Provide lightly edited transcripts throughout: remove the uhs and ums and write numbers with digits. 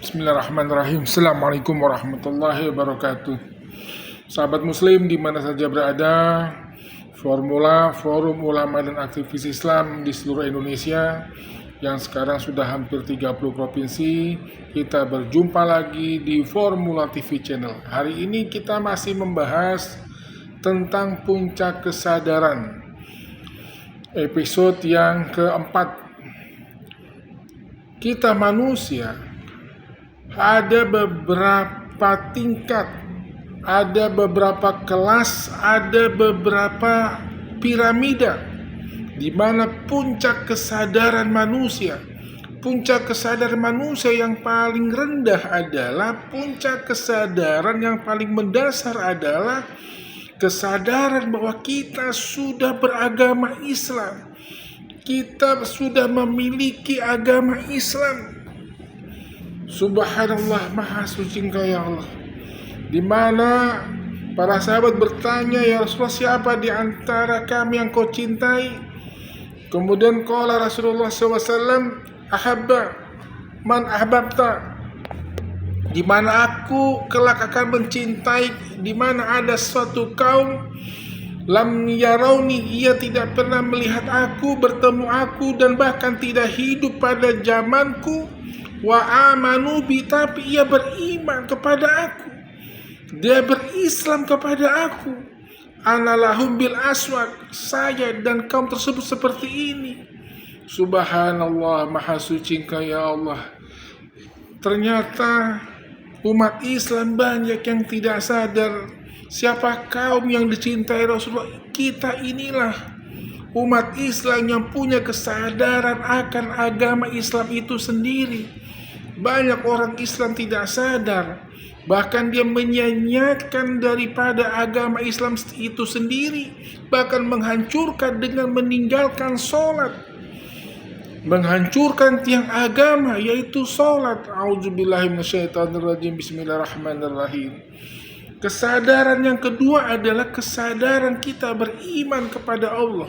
Bismillahirrahmanirrahim. Assalamualaikum warahmatullahi wabarakatuh. Sahabat muslim di mana saja berada, Forum Ulama dan Aktivis Islam di seluruh Indonesia yang sekarang sudah hampir 30 provinsi, kita berjumpa lagi di Formula TV Channel. Hari ini kita masih membahas tentang puncak kesadaran, episode yang keempat. Kita manusia ada beberapa tingkat, ada beberapa kelas, ada beberapa piramida, di mana puncak kesadaran manusia yang paling rendah adalah puncak kesadaran yang paling mendasar adalah kesadaran bahwa kita sudah beragama Islam. Kita sudah memiliki agama Islam. Subhanallah, maha suci Engkau ya Allah. Di mana para sahabat bertanya, ya Rasulullah, siapa di antara kami yang kau cintai? Kemudian qala Rasulullah SAW, ahabba man ahbabta. Di mana aku kelak akan mencintai, di mana ada suatu kaum lam yarawni, ia tidak pernah melihat aku, bertemu aku, dan bahkan tidak hidup pada zamanku. Wa amanu bi, tapi ia beriman kepada aku, dia berislam kepada aku. Ana lahum bil aswad, saya dan kaum tersebut seperti ini. Subhanallah, maha suci Engkau ya Allah. Ternyata umat Islam banyak yang tidak sadar siapa kaum yang dicintai Rasulullah. Kita inilah umat Islam yang punya kesadaran akan agama Islam itu sendiri. Banyak orang Islam tidak sadar, bahkan dia menyanyiakan daripada agama Islam itu sendiri, bahkan menghancurkan dengan meninggalkan sholat, menghancurkan tiang agama yaitu sholat. A'udzubillahi minasyaitonirrajim. Bismillahirrahmanirrahim. Kesadaran yang kedua adalah kesadaran kita beriman kepada Allah.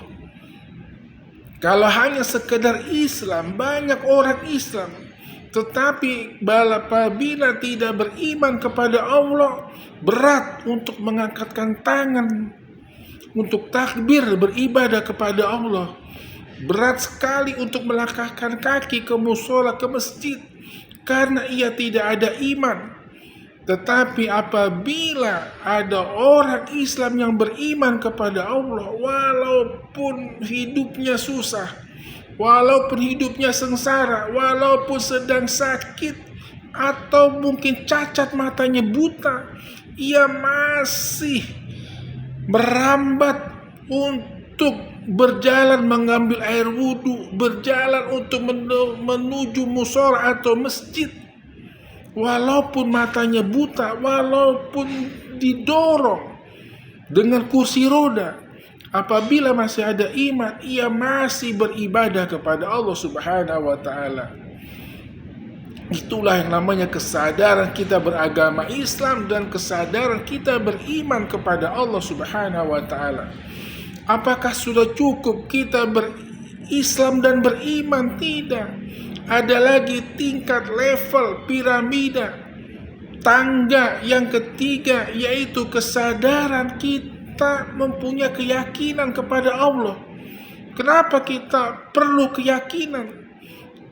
Kalau hanya sekedar Islam, banyak orang Islam, tetapi apabila tidak beriman kepada Allah, berat untuk mengangkatkan tangan untuk takbir beribadah kepada Allah, berat sekali untuk melangkahkan kaki ke mushola, ke masjid, karena ia tidak ada iman. Tetapi apabila ada orang Islam yang beriman kepada Allah, walaupun hidupnya susah, walaupun hidupnya sengsara, walaupun sedang sakit, atau mungkin cacat matanya buta, ia masih merambat untuk berjalan mengambil air wudhu, berjalan untuk menuju mushola atau masjid. Walaupun matanya buta, walaupun didorong dengan kursi roda, apabila masih ada iman, ia masih beribadah kepada Allah Subhanahu wa ta'ala. Itulah yang namanya kesadaran kita beragama Islam dan kesadaran kita beriman kepada Allah Subhanahu wa ta'ala. Apakah sudah cukup kita berislam dan beriman? Tidak. Ada lagi tingkat level piramida, tangga yang ketiga, yaitu kesadaran kita mempunyai keyakinan kepada Allah. Kenapa kita perlu keyakinan?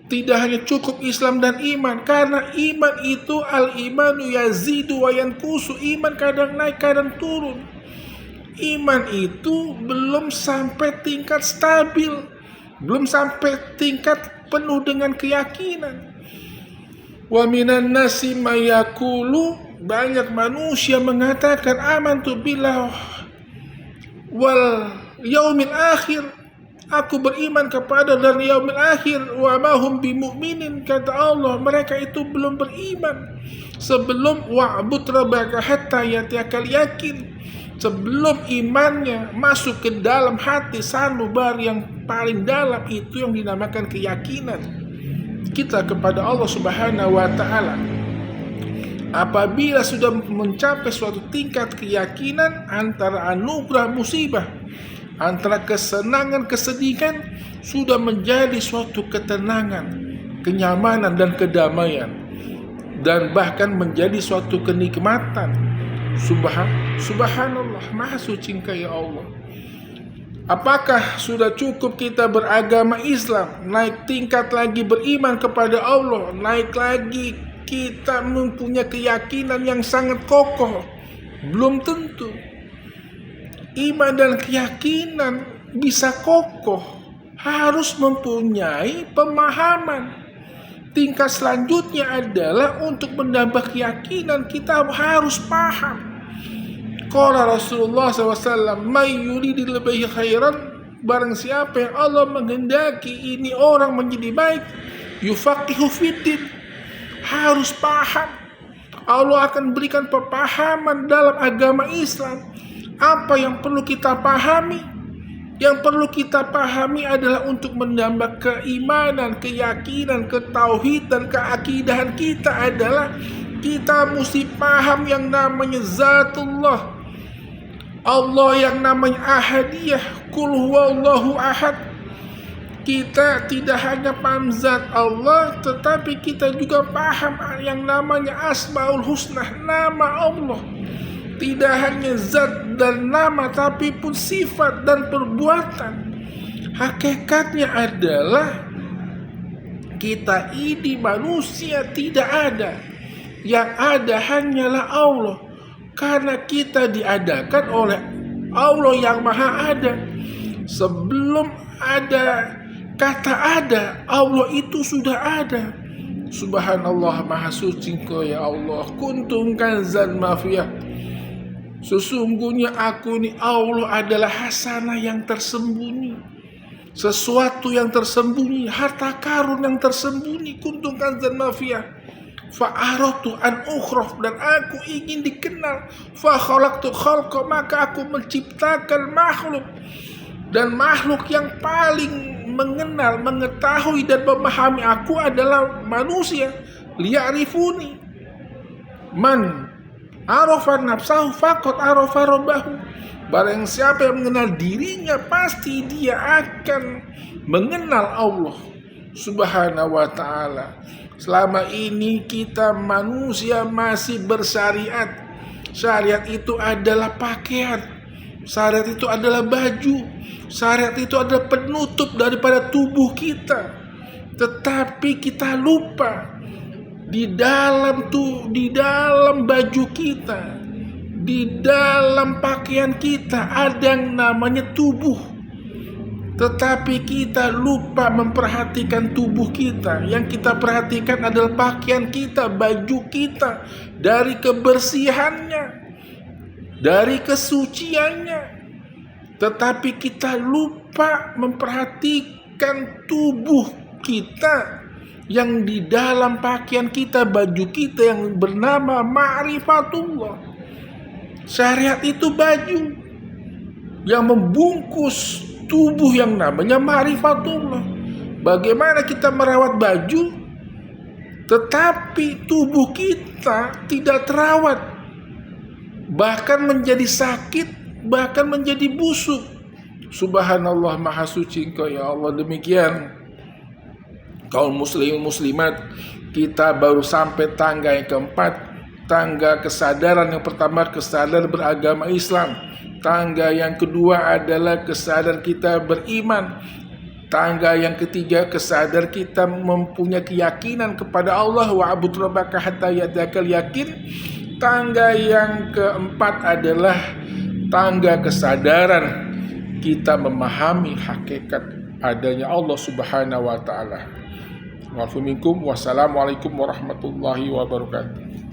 Tidak hanya cukup Islam dan iman, karena iman itu al-imanu yazidu wa yanqusu, iman kadang naik kadang turun. Iman itu belum sampai tingkat stabil, belum sampai tingkat penuh dengan keyakinan. Wa minan nasi mayakulu, banyak manusia mengatakan amantu billah wal yaumil akhir, aku beriman kepada dan yaumil akhir, wa mahum bimu'minin, kata Allah, mereka itu belum beriman. Sebelum wa'bud rabbaka hatta yatiyakal yakin, sebelum imannya masuk ke dalam hati, sanubar yang paling dalam, itu yang dinamakan keyakinan kita kepada Allah Subhanahu wa ta'ala. Apabila sudah mencapai suatu tingkat keyakinan, antara anugerah musibah, antara kesenangan kesedihan, sudah menjadi suatu ketenangan, kenyamanan dan kedamaian. dan bahkan menjadi suatu kenikmatan. Subhanallah, maha suci Engkau ya Allah. Apakah sudah cukup kita beragama Islam, naik tingkat lagi beriman kepada Allah, naik lagi kita mempunyai keyakinan yang sangat kokoh? Belum tentu. Iman dan keyakinan bisa kokoh, harus mempunyai pemahaman. Tingkat selanjutnya adalah untuk menambah keyakinan kita harus paham. Qala Rasulullah SAW, "May yuridil bihi khairan", barang siapa yang Allah menghendaki ini orang menjadi baik, yufaqihu fiddin, harus paham. Allah akan berikan pemahaman dalam agama Islam. Apa yang perlu kita pahami? Yang perlu kita pahami adalah untuk menambah keimanan, keyakinan, ketauhidan, keakidahan kita adalah kita mesti paham yang namanya zatullah. Allah yang namanya ahadiyah, qul huwallahu ahad. Kita tidak hanya paham zat Allah, tetapi kita juga paham yang namanya asmaul husna, nama Allah. Tidak hanya zat dan nama, tapi pun sifat dan perbuatan. Hakikatnya adalah kita ini manusia tidak ada. Yang ada hanyalah Allah. Karena kita diadakan oleh Allah yang maha ada. Sebelum ada kata ada, Allah itu sudah ada. Subhanallah, maha suci Engkau ya Allah. Kuntum kanzan mafiyah. Sesungguhnya aku ini Allah adalah hasanah yang tersembunyi. Sesuatu yang tersembunyi, harta karun yang tersembunyi. Kuntum kanzan mafiyah. Fa'aratu an ukhraf, dan aku ingin dikenal. Fa khalaqtu khalqa, maka aku menciptakan makhluk, dan makhluk yang paling mengenal, mengetahui dan memahami aku adalah manusia. Liya'rifuni. Man arafa nafsahu faqad arafa rabbahu. Barang siapa yang mengenal dirinya, pasti dia akan mengenal Allah Subhanahu wa ta'ala. Selama ini kita manusia masih bersyariat. Syariat itu adalah pakaian, syariat itu adalah baju, syariat itu adalah penutup daripada tubuh kita. Tetapi kita lupa di dalam baju kita, di dalam pakaian kita ada yang namanya tubuh. Tetapi kita lupa memperhatikan tubuh kita. Yang kita perhatikan adalah pakaian kita, baju kita, dari kebersihannya, dari kesuciannya. Tetapi kita lupa memperhatikan tubuh kita yang di dalam pakaian kita, baju kita yang bernama ma'rifatullah. Syariat itu baju yang membungkus tubuh yang namanya ma'rifatullah. Bagaimana kita merawat baju tetapi tubuh kita tidak terawat, bahkan menjadi sakit, bahkan menjadi busuk. Subhanallah, maha suci Engkau ya Allah. Demikian kaum muslimin muslimat, kita baru sampai tangga yang keempat. Tangga kesadaran yang pertama, kesadaran beragama Islam. Tangga yang kedua adalah kesadaran kita beriman. Tangga yang ketiga, kesadaran kita mempunyai keyakinan kepada Allah. Wa'bud rabbaka hatta ya'tiyakal yakin. Tangga yang keempat adalah tangga kesadaran kita memahami hakikat adanya Allah Subhanahu wa ta'ala. Wassalamualaikum warahmatullahi wabarakatuh.